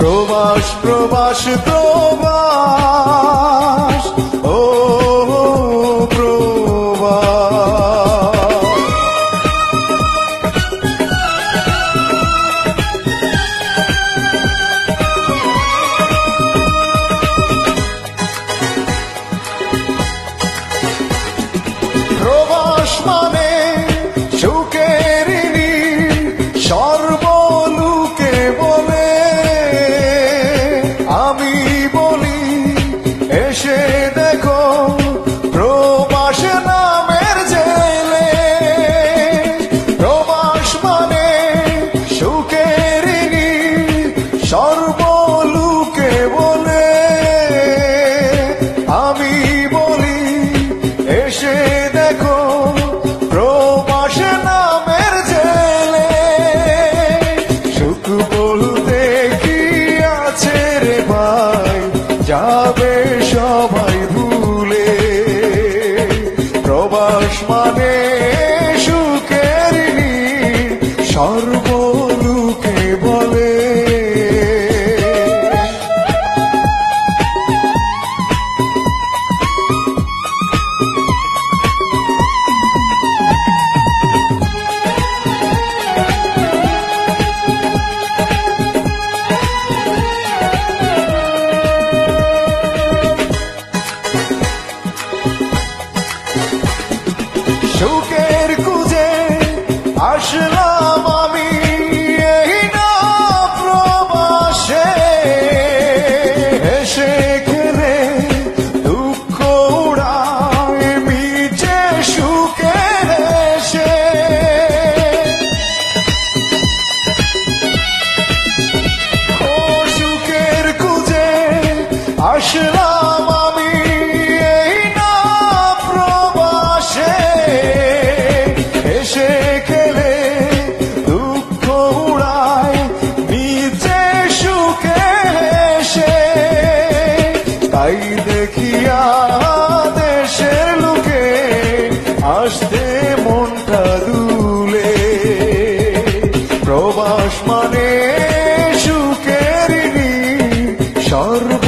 প্রবাস প্রবাস প্রবাস, ও প্রবাস। প্রবাস মানে সুখের নীড়, সর্বলোকে বলে। আমি বলি এসে দেখো প্রবাস নামের জেলে। প্রবাস মানে সুখের নীড়, সর্বলোকে বলে। আমি বলি এসে দেখো প্রবাস নামের জেলে। সুখ বলতে কি আছে রে ভাই, যাবে সবাই ভুলে। প্রবাস মানে সুখের নীড়, সর্বলোকে বলে। সুখের খুঁজে আসলাম আমি এই না প্রবাসে। এসে খেলে দুঃখ উড়ায় মিছে সুখের এসে। ও সুখের খুঁজে আসলাম আমি এই না প্রবাসে। এসে খেলে দুঃখ উড়ায় নিচে সুখে এসে। তাই দেখিয়া দেশের লোকে আসতে মনটা দুলে। প্রবাস মানে সুখের নীড়, সর্ব